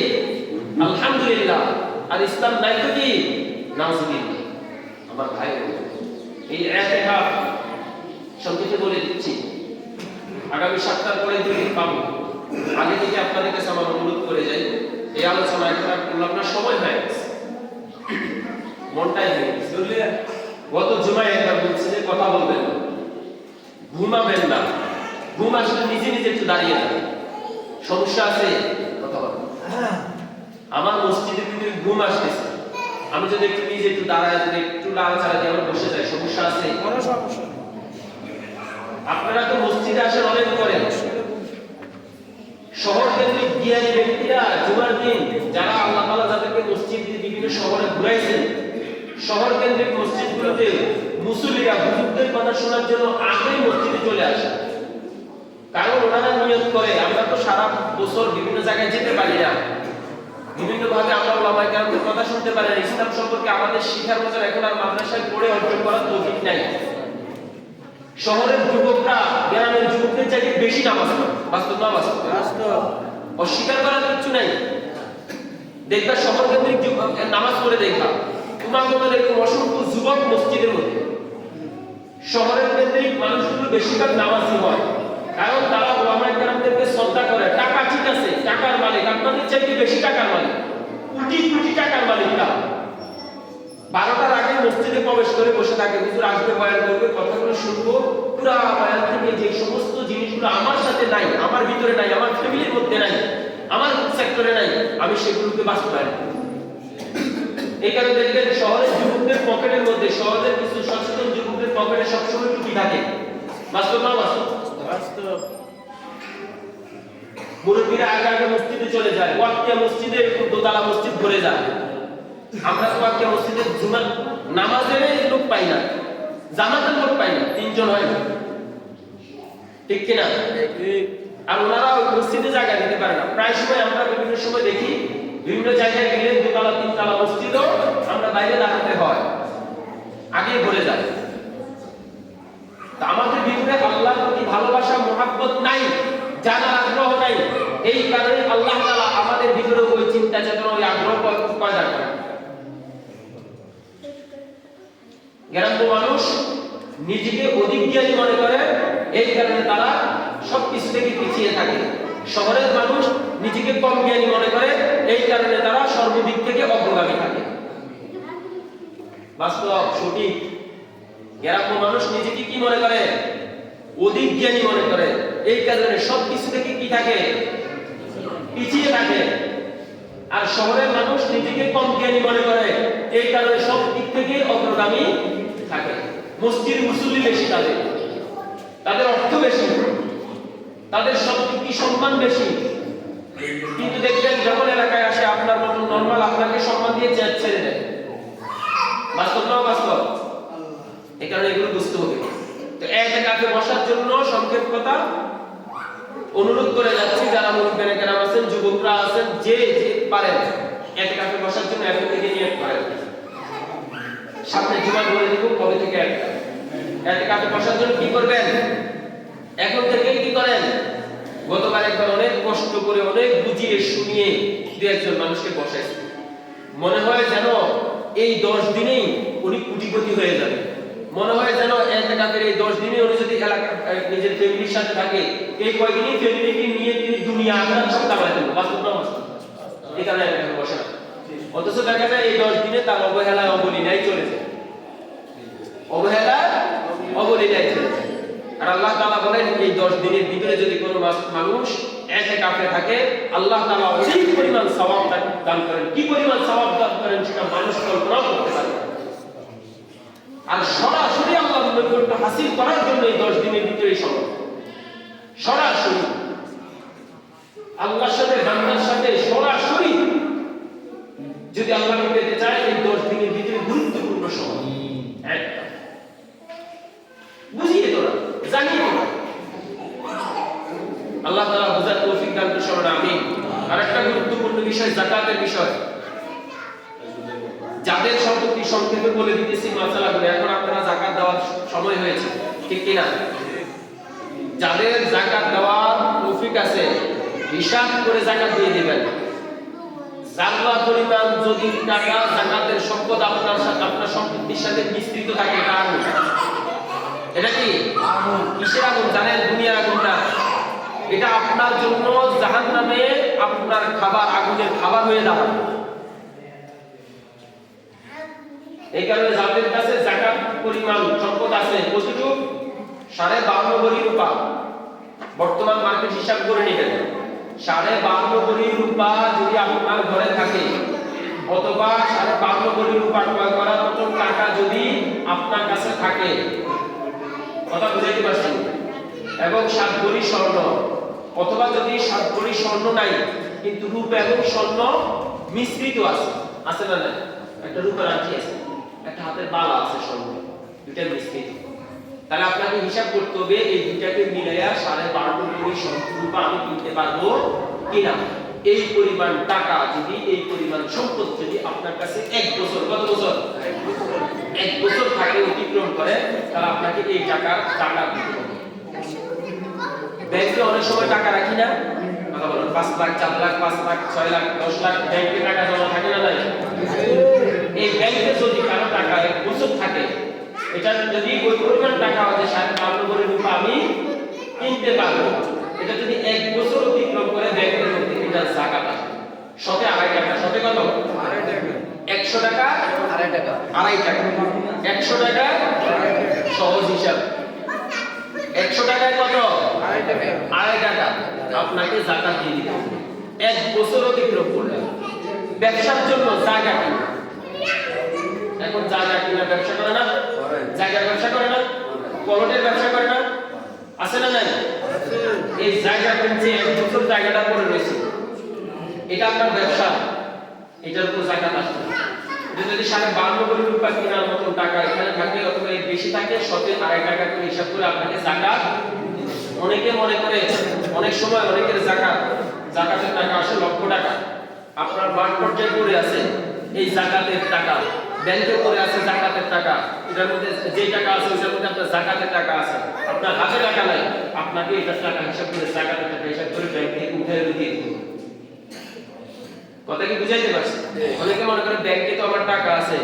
আলহামদুলিল্লাহ, আর ইসলাম নাই তো কি নাউজুবিল্লাহ। আমার ভাই, এই ইতিকাফ সংক্ষেপে বলে দিচ্ছি, আগামী সপ্তাহ পরে 2 দিন পাবো। আগে থেকে আপনাদের কাছে আমার অনুরোধ করে যাই, এই আলোচনা এখন আর করলাম না, সময় হয়ে গেছে, মনটাই হয়ে গেছে। গত জুমায় একবার বলছি যে কথা বলবেন না, ঘুমাবেন না, ঘুম আসলে নিজে নিজে একটু দাঁড়িয়ে যাবে, সমস্যা আছে কথা বলবেন। আমার মসজিদে কিন্তু ঘুম আসতেছে, আমি যদি একটু নিজে একটু দাঁড়ায় যদি একটু লাড়াচাড়া দিয়ে আমার বসে যাই, সমস্যা আছে? কোনো সমস্যা নেই। আপনারা তো মসজিদে আসেন অনেক করে, শহর কেন্দ্রিক জ্ঞানী ব্যক্তিরা জুমার দিন যারা আল্লাহ তাআলা যাদেরকে মসজিদ দিয়ে বিভিন্ন শহরে ঘুরাইছেন, শহর কেন্দ্রিক মসজিদগুলোতে মুসল্লিরা হুজুরদের কথা শোনার জন্য আগেই মসজিদে চলে আসে। কারণ ওনারা নিয়ত করে আমরা তো সারা বছর বিভিন্ন জায়গায় যেতে পারি না, বিভিন্ন ভাবে আমরা ওলামায়ে কেরামদের কথা শুনতে পারি না। ইসলাম সম্পর্কে আমাদের শিখার মতো এখন আর মাদ্রাসায় পড়ে অর্জন করার তৌফিক নাই। শহরের যুবকরা গ্রামের যুবকদের চাইতে বেশি নামাজ পড়ে। বাস্তব না বাস্তব? অস্বীকার করার কিছু নাই। দেখবা শহর কেন্দ্রিক নামাজ পড়ে দেখবা তোমার মতো এরকম অসংখ্য যুবক মসজিদের মধ্যে। শহরের কেন্দ্রিক মানুষগুলো বেশিরভাগ নামাজি হয়, কারণ তারা ওলামায়ে কেরামদেরকে শ্রদ্ধা করে। টাকা ঠিক আছে, টাকার মালিক, আপনাদের চাইতে বেশি টাকার মালিক, কোটি কোটি টাকার মালিক। তারা 12টার আগে মসজিদে প্রবেশ করে বসে থাকে, হুজুর আসবে, বয়ান করবে, কথাগুলো শুনবো। পুরা বয়ান থেকে যে সমস্ত জিনিসগুলো আমার সাথে নাই, আমার ভিতরে নাই, আমার ফ্যামিলির মধ্যে নাই, আমার সেক্টরে নাই, আমি সেগুলোকে বাস্তবায়ন করি। এই কারণে দেখবেন শহরের যুবকদের পকেটের মধ্যে, শহরের কিছু সচেতন যুবকদের পকেটে সবসময় টুপি থাকে। বাস্তব না বাস্তব? মুরব্বীরা আগে আগে মসজিদে চলে যায়, ওয়াক্তিয়া মসজিদে এরকম দোতলা মসজিদ ভরে যায়। আমরা তো ওয়াক্তিয়া মসজিদে জুমার নামাজের লোক পাই না, জামাতের লোক পাই না, 3 জন হয় না, ঠিক কিনা? আর ওনারা ওই মসজিদে জায়গা দিতে পারে না। প্রায় সময় আমরা বিভিন্ন সময় দেখি বিভিন্ন জায়গায় গেলে 2তলা 3তলা মসজিদও আমরা বাইরে দাঁড়াতে হয়, আগে ভরে যায়। তা আমাদের ভিতরে আল্লাহর প্রতি ভালোবাসা, মুহাব্বত নাই, জানার আগ্রহ নাই। এই কারণে আল্লাহ তাআলা আমাদের ভিতরে ওই চিন্তা চেতনা, ওই আগ্রহ পয়দা করেন। গ্রাম্য মানুষ নিজেকে অধিক জ্ঞানী মনে করে, এই কারণে তারা সবকিছু থেকে পিছিয়ে থাকে। শহরের মানুষ নিজেকে কম জ্ঞানী মনে করে, এই কারণে তারা সর্বদিক থেকে অগ্রগামী থাকে। বাস্তব সঠিক। গ্রাম্য মানুষ নিজেকে কি মনে করে? অধিক জ্ঞানী মনে করে, এই কারণে সবকিছু থেকে কি থাকে? পিছিয়ে থাকে। আর শহরের মানুষ নিজেকে কম জ্ঞানী মনে করে, এই কারণে সব দিক থেকে অগ্রগামী থাকে। মসজিদ মুসল্লি বেশি, তাদের অর্থ বেশি, তাদের সব দিক কি সম্মান বেশি, কিন্তু দেখবেন যখন এলাকায় আসে আপনার মতো নরমাল আপনাকে সম্মান দিয়ে ছেড়ে দেয়। বাস্তব না বাস্তব? এই কারণে এগুলো বুঝতে হবে। তো ইতিকাফে বসার জন্য সংক্ষেপ কথা অনুরোধ করে যাচ্ছি, যারা মুরব্বিরা কেরাম আছেন, যুবকরা আছেন, যে যে পারেন ইতিকাফে বসার জন্য এখন থেকে নিয়ত করেন। সামনে জুমা বলে দিব কবে থেকে ইতিকাফে বসার জন্য কি করবেন, এখন থেকে কি করেন। গতবার একবার অনেক কষ্ট করে অনেক বুঝিয়ে শুনিয়ে দু একজন মানুষকে বসাইছে, মনে হয় যেন এই 10 দিনেই উনি কোটিপতি হয়ে যাবে। মনে হয় যেন ইতিকাফের এই 10 দিনে উনি যদি এলাকা নিজের ফ্যামিলির সাথে থাকে, এই কয়েকদিনই ফ্যামিলিকে নিয়ে তিনি দুনিয়া আখিরাত সব কামাই দেবেন। বাস্তব না বাস্তব? এই কারণে ইতিকাফে বসে না। অথচ দেখা যায় এই 10 দিনে তার অবহেলায় অবলীলায় চলে যায়, অবহেলায় অবলীলায় চলে যায়। আর আল্লাহ তাআলা বলেন এই 10 দিনের ভিতরে যদি কোনো মানুষ ইতিকাফে থাকে, আল্লাহ তাআলা অনেক পরিমাণ সওয়াব দান করেন। কি পরিমাণ সওয়াব দান করেন সেটা মানুষ কল্পনা করতে পারে না। আর সরাসরি আল্লাহর নৈকট্য হাসিল করার জন্য এই 10 দিনের ভিতরে সময় সরাসরি আল্লাহর সাথে, বান্দার সাথে সরাসরি যদি আল্লাহকে পেতে চায়, এই 10 দিনের ভিতরে গুরুত্বপূর্ণ সময়। বুঝিয়ে তোরা, জানিয়ে তোরা, আল্লাহ তাআলা বুঝার তৌফিক দান করুন। আমিন। আরেকটা গুরুত্বপূর্ণ বিষয় যাকাতের বিষয়। যাদের সম্পত্তি সংক্ষেপে বলে দিতেছি মাসালাগুলো, এখন আপনারা যাকাত দেওয়ার সময় হয়েছে, ঠিক কি না? যাদের যাকাত দেওয়ার তৌফিক আছে হিসাব করে যাকাত দিয়ে দিবেন। জাররা পরিমাণ যদি টাকা যাকাতের সম্পদ আপনার সাথে, আপনার সম্পত্তির সাথে মিশ্রিত থাকে, এটা আগুন। এটা কি আগুন? কিসের আগুন জানেন? দুনিয়ার আগুন না। এটা আপনার জন্য জাহান্নামে আপনার খাবার, আগুনের খাবার হয়ে দাঁড়াবে। এই কারণে যাদের কাছে যাকাত পরিমাণ সম্পদ আছে, কতটুকু? 52.5 কোটি রূপা। বর্তমান মার্কেট হিসাব করে নেবেন, 52.5 কোটি রূপা যদি আপনার ঘরে থাকে, অথবা 52.5 কোটি রূপা ক্রয় করার মতো টাকা যদি আপনার কাছে থাকে, কথা বুঝাইতে পারছেন? এবং 7 ভরি স্বর্ণ, অথবা যদি 7 ভরি স্বর্ণ নাই কিন্তু রূপা এবং স্বর্ণ মিশ্রিত আছে, আছে না? না, একটা রূপা রাখি আছে, একটা হাতের বালা আছে, স্বর্ণ, দুইটা মিশ্রিত। তাহলে আপনাকে হিসাব করতে হবে এই দুইটাকে মিলাইয়া 12.5 কোটি রূপা আমি কিনতে পারবো কিনা। এই পরিমাণ টাকা যদি, এই পরিমাণ সম্পদ যদি আপনার কাছে 1 বছর, কত বছর? 1 বছর থাকে অতিক্রম করে, তাহলে আপনাকে এই টাকার টাকা দিতে হবে। ব্যাংকে অনেক সময় টাকা রাখি না, কথা বলেন, 5 লাখ, 4 লাখ, 5 লাখ, 6 লাখ, 10 লাখ ব্যাংকে টাকা জমা থাকে না? নাই। এই ব্যাংকে যদি কারো টাকা 1 বছর থাকে, এটা যদি ওই পরিমাণ টাকা হয় যে 5.5 রূপা আমি কিনতে পারবো, এটা যদি 1 বছর অতিক্রম করে ব্যাংকের মধ্যে এটা যাকাত আসবে। শতে 2.5 টাকা, শতে কত? 2.5 টাকা। 100 টাকা 2.5 টাকা, 2.5 টাকা, 100 টাকা সহজ হিসাব। 100 টাকায় কত? 2.5 টাকা, 2.5 টাকা আপনাকে যাকাত দিয়ে দিতে হবে 1 বছর অতিক্রম করলে। ব্যবসার জন্য জায়গা কিনা, এখন জায়গা কিনা ব্যবসা করে না? জায়গার ব্যবসা করে না? প্লটের ব্যবসা করে না? আছে না নাই? এই জায়গা কিনছে, 1 বছর জায়গাটা পড়ে রয়েছে, এটা আপনার ব্যবসা, এটার উপর যাকাত আসবে। যদি 52 কোটি রূপা কেনার মতো টাকা এখানে থাকে অথবা এর বেশি থাকে, শতে 2.5 টাকা করে হিসাব করে আপনাকে যাকাত। অনেকে মনে করে, অনেক সময় অনেকের যাকাতের টাকা আসে লক্ষ টাকা, আপনার মাঠ পর্যায়ে পড়ে আছে এই যাকাতের টাকা, ব্যাংকে পড়ে আছে যাকাতের টাকা, এটার মধ্যে যে টাকা আছে ওটার মধ্যে আপনার যাকাতের টাকা আছে, আপনার হাতে টাকা নাই, আপনাকে এটা টাকা হিসাব করে যাকাতের টাকা হিসাব করে ব্যাংক থেকে উঠে দিয়ে দিতে হবে। কথা কি বুঝাইতে পারছি? অনেকে মনে করে ব্যাংকে তো আমার টাকা আছে,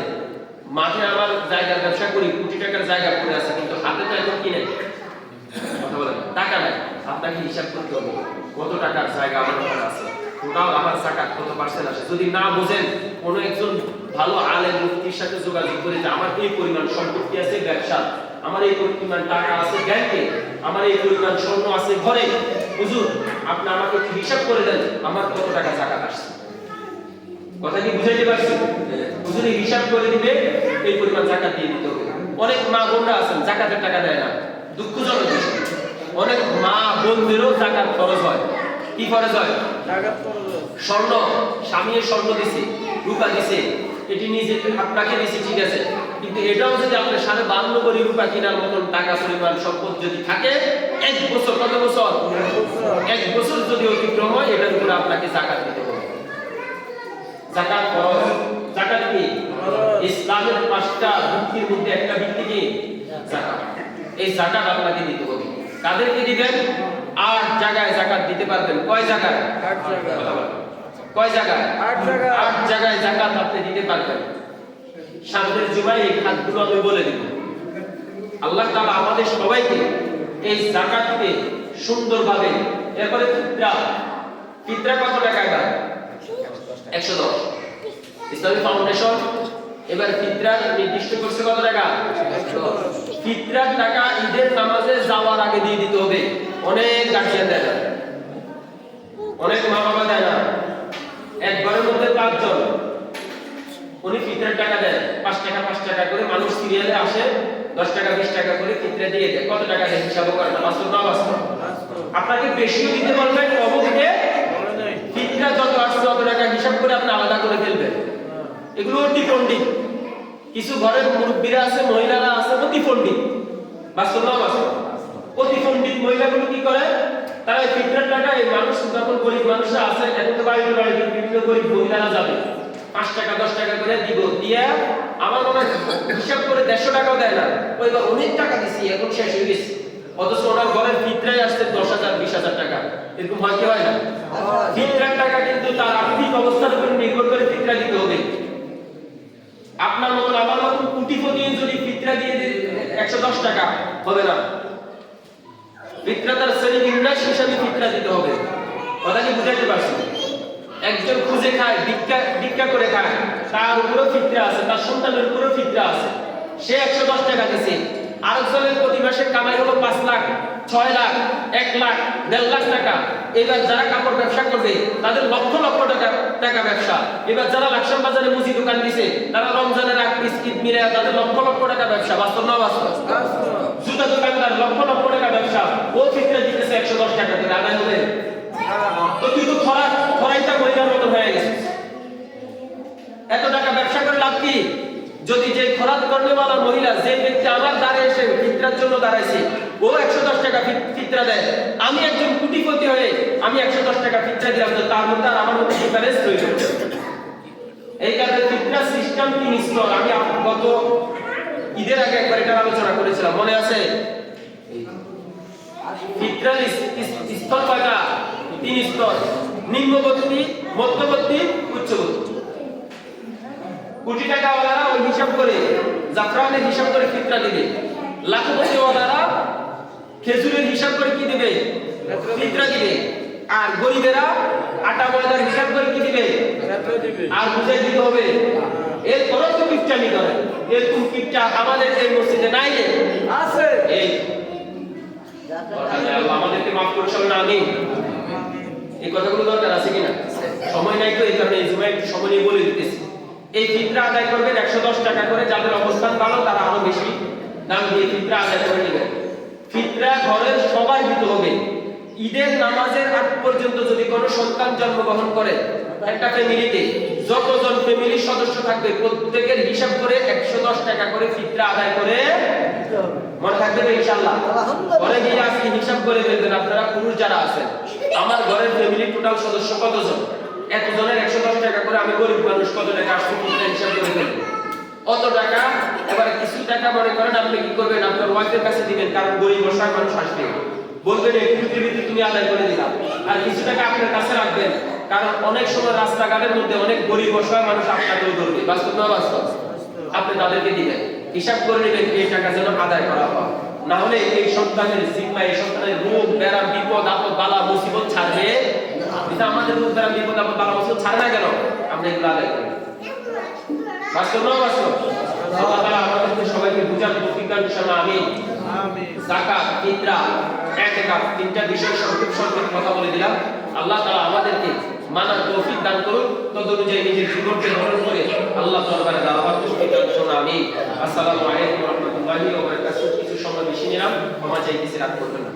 মাঠে আমার জায়গার ব্যবসা করি, কোটি টাকার জায়গা পড়ে আছে, কিন্তু হাতে তো এখন কি নাই, কথা বলেন, টাকা নাই। আপনাকে হিসাব করতে হবে কত টাকার জায়গা আমার কাছে আছে, টোটাল আমার যাকাত কত পার্সেন্ট আসে। যদি না বুঝেন, কোনো একজন ভালো আলেম মুফতির সাথে যোগাযোগ করে যে আমার এই পরিমাণ সম্পত্তি আছে ব্যবসা, আমার এই পরিমাণ টাকা আছে ব্যাংকে, আমার এই পরিমাণ স্বর্ণ আছে ঘরে, হুজুর আপনি আমাকে একটু হিসাব করে দেন আমার কত টাকা যাকাত আসছে। কথা কি বুঝাইতে পারছি? হুজুর হিসাব করে দিবে, এই পরিমাণ যাকাত দিয়ে দিতে হবে। অনেক মা বোনরা আছেন যাকাতের টাকা দেয় না, দুঃখজনক বিষয়। অনেক মা বোনদেরও যাকাত খরচ হয়। কি খরচ হয়? যাকাত খরচ হয়। স্বর্ণ, স্বামীর স্বর্ণ দিছে, রূপা দিছে, এটি নিজে আপনাকে দিছে, ঠিক আছে, কিন্তু এটাও যদি আপনার 52 কোটি রূপা কেনার মতন টাকা পরিমাণ সম্পদ যদি থাকে, 1 বছর, কত বছর? 1 বছর যদি অতিক্রম হয়, এটার উপরে আপনাকে যাকাত দিতে হবে। যাকাত ফরজ। যাকাত কি? ইসলামের 5টা ভিত্তির মধ্যে একটা ভিত্তি কি? যাকাত। এই যাকাত আপনাকে দিতে হবে। কাদেরকে দিবেন? 8 জায়গায় যাকাত দিতে পারবেন। কয় জায়গায়? 8 জায়গায়। কয় জায়গায়? 8 জায়গায়। 8 জায়গায় যাকাত আপনি দিতে পারবেন। সামনের জুমায় এই খাতগুলো আমি বলে দিব। আল্লাহ তাআলা আমাদের সবাইকে এই যাকাতকে সুন্দরভাবে, এরপরে ফিতরা। ফিতরা কত টাকায় দেয়? 110। ইসলামিক ফাউন্ডেশন এবার ফিতরা নির্দিষ্ট করছে কত টাকা? 110। ফিতরার টাকা ঈদের নামাজে যাওয়ার আগে দিয়ে দিতে হবে। অনেক গার্জিয়ান দেয় না, অনেক মা বাবা দেয় না। এক ঘরের মধ্যে 5 জন, উনি ফিতরার টাকা দেয় 5 টাকা 5 টাকা করে, মানুষ সিরিয়ালে আসে 10 টাকা 20 টাকা করে ফিতরা দিয়ে দেয়। কত টাকা দেয় হিসাব করেন না, বাস্তব না বাস্তব? আপনাকে বেশিও দিতে বলবেন, কমও দিতে। ফিতরা যত আসছে তত টাকা হিসাব করে আপনি আলাদা করে ফেলবেন। এগুলো অতি পণ্ডিত, কিছু ঘরের মুরব্বীরা আছে, মহিলারা আছে অতি পণ্ডিত, বাস্তব না বাস্তব? অতি পণ্ডিত মহিলাগুলো কি করে, তারা এই ফিতরার টাকা, এই মানুষ যখন গরিব মানুষরা আছে, এখন তো বাড়িতে বাড়িতে বিভিন্ন গরিব মহিলারা যাবে, 5 টাকা 10 টাকা করে দিব, দিয়ে আমার মনে হিসাব করে 150 টাকাও দেয় না, ওই অনেক টাকা দিছি এখন শেষ হয়ে গেছে, অথচ ওনার ঘরের ফিতরাই আসছে 10,000 20,000 টাকা। এরকম হয় কি হয় না? ফিতরার টাকা কিন্তু তার আর্থিক অবস্থার উপর নির্ভর করে ফিতরা দিতে হবে। আপনার মতন আমার মতন কোটিপতি যদি ফিতরা দিয়ে 110 টাকা হবে না, ফিতরা তার শ্রেণী বিন্যাস হিসাবে ফিতরা দিতে হবে। কথা কি বুঝাইতে পারছি? একজন খুঁজে খায়, ভিক্ষা করে খায়, তার উপরেও ফিতরা আছে, তার সন্তানের উপরেও ফিতরা আছে, সে 110 টাকা দিছে। আরেকজনের প্রতি মাসে কামাই হলো 5 লাখ, 6 লাখ, 1 লাখ, 1.5 লাখ টাকা। এবার যারা কাপড় ব্যবসা করবে তাদের লক্ষ লক্ষ টাকা ব্যবসা। এবার যারা লাকসাম বাজারে মুজি দোকান দিছে, তারা রমজানের আগ বিস্কিট মিলে তাদের লক্ষ লক্ষ টাকা ব্যবসা। বাস্তব না বাস্তব? জুতা দোকানদার লক্ষ লক্ষ টাকা ব্যবসা, ও ফিতরা দিতেছে 110 টাকা দিয়ে, আদায় হবে? তো তুই তো খরাইটা মহিলার মতো হয়ে গেছিস। এত টাকা ব্যবসা করে লাভ কি? যদি যে খরাত করনেওয়ালা মহিলা, যে ব্যক্তি আমার দ্বারে এসে ফিতরার জন্য দাঁড়াইছে, ও 110 টাকা টাকা ফিতরা দেয়, আমি একজন কোটিপতি হয়ে আমি 110 টাকা ফিতরা দিলাম, তো তার মধ্যে আর আমার মধ্যে ডিফারেন্স রইল। এই কারণে ফিতরা সিস্টেম 3 স্তর। আমি গত ঈদের আগে একবার এটা আলোচনা করেছিলাম, মনে আছে? ফিতরার স্তর কয়টা? 3 স্তর, নিম্নবর্তী, মধ্যবর্তী, উচ্চবর্তী। কোটি টাকা ওয়ালারা ওই হিসাব করে জাফরানের হিসাব করে ফিতরা দিবে, লাখপতি ওয়ালারা খেজুরের হিসাব করে কি দিবে? ফিতরা দিবে। আর গরিবেরা আটা ময়দার হিসাব করে কি দিবে? আর বুঝাই দিতে হবে। এর কোনো তো কিপটামি করে, এরকম কিপটা আমাদের এই মসজিদে নাই রে, আছে। এই আল্লাহ আমাদেরকে মাফ করে সব না, আমিন। এই কথাগুলো দরকার আছে কিনা? সময় নাই তো, এই কারণে এই সময় একটু সময় নিয়ে বলে দিতেছি। এই ফিতরা আদায় করবেন 110 টাকা করে, যাদের অবস্থান ভালো তারা আরো বেশি দাম দিয়ে ফিতরা আদায় করে নেবেন। ফিতরা ঘরের সবার দিতে হবে। ঈদের নামাজের আগ পর্যন্ত যদি কোনো সন্তান জন্মগ্রহণ করে, একটা ফ্যামিলিতে যতজন ফ্যামিলির সদস্য থাকবে প্রত্যেকের হিসাব করে 110 টাকা করে ফিতরা আদায় করে, মনে থাকবে তো ইনশাআল্লাহ? ঘরে গিয়ে আজকে হিসাব করে বলবেন আপনারা পুরুষ যারা আছেন, আমার ঘরের ফ্যামিলির টোটাল সদস্য কতজন, এতজনের 110 টাকা করে, আমি গরিব মানুষ কত টাকা আসছে ফিতরা হিসাব করে ফেলবেন। অত টাকা, এবারে কিছু টাকা মনে করেন আপনি কি করবেন, আপনার ওয়াইফের কাছে দিবেন, কারণ গরিব অসহায় মানুষ আসবে, বলবেন এই পৃথিবীতে তুমি আদায় করে দিলাম। আর কিছু টাকা আপনার কাছে রাখবেন, কারণ অনেক সময় রাস্তাঘাটের মধ্যে অনেক গরিব অসহায় মানুষ আপনাকেও ধরবে, বাস্তব না বাস্তব? আপনি তাদেরকে দিবেন, হিসাব করে নেবেন এই টাকা যেন আদায় করা হয়। না হলে এই সন্তানের জিম্মা, এই সন্তানের রোগ ব্যারাম বিপদ আপদ বালা মুসিবত ছাড়বে। এটা আমাদের রোগ ব্যারাম বিপদ আপদ বালা মুসিবত ছাড়ে না কেন? আমরা এগুলো আদায় করি, বাস্তব না বাস্তব? আল্লাহ তাআলা আমাদেরকে সবাইকে বুঝার তৌফিক দান করুন, আমিন। যাকাত, ফিতরা, ইতিকাফ, তিনটা বিষয় সংক্ষেপে কথা বলে দিলাম। আল্লাহ তাআলা আমাদেরকে মানার তৌফিক দান করুন, তদনুযায়ী নিজের জীবনকে ধারণ করে আল্লাহ দরবারে দাওয়াত তৌফিক দান করুন, আমিন। আসসালামু আলাইকুম ওয়া রাহমাতুল্লাহি ওয়া বারাকাতুহু। কিছু সময় বেশি নিলাম, ক্ষমা চাইতেছি, রাগ করবেন না।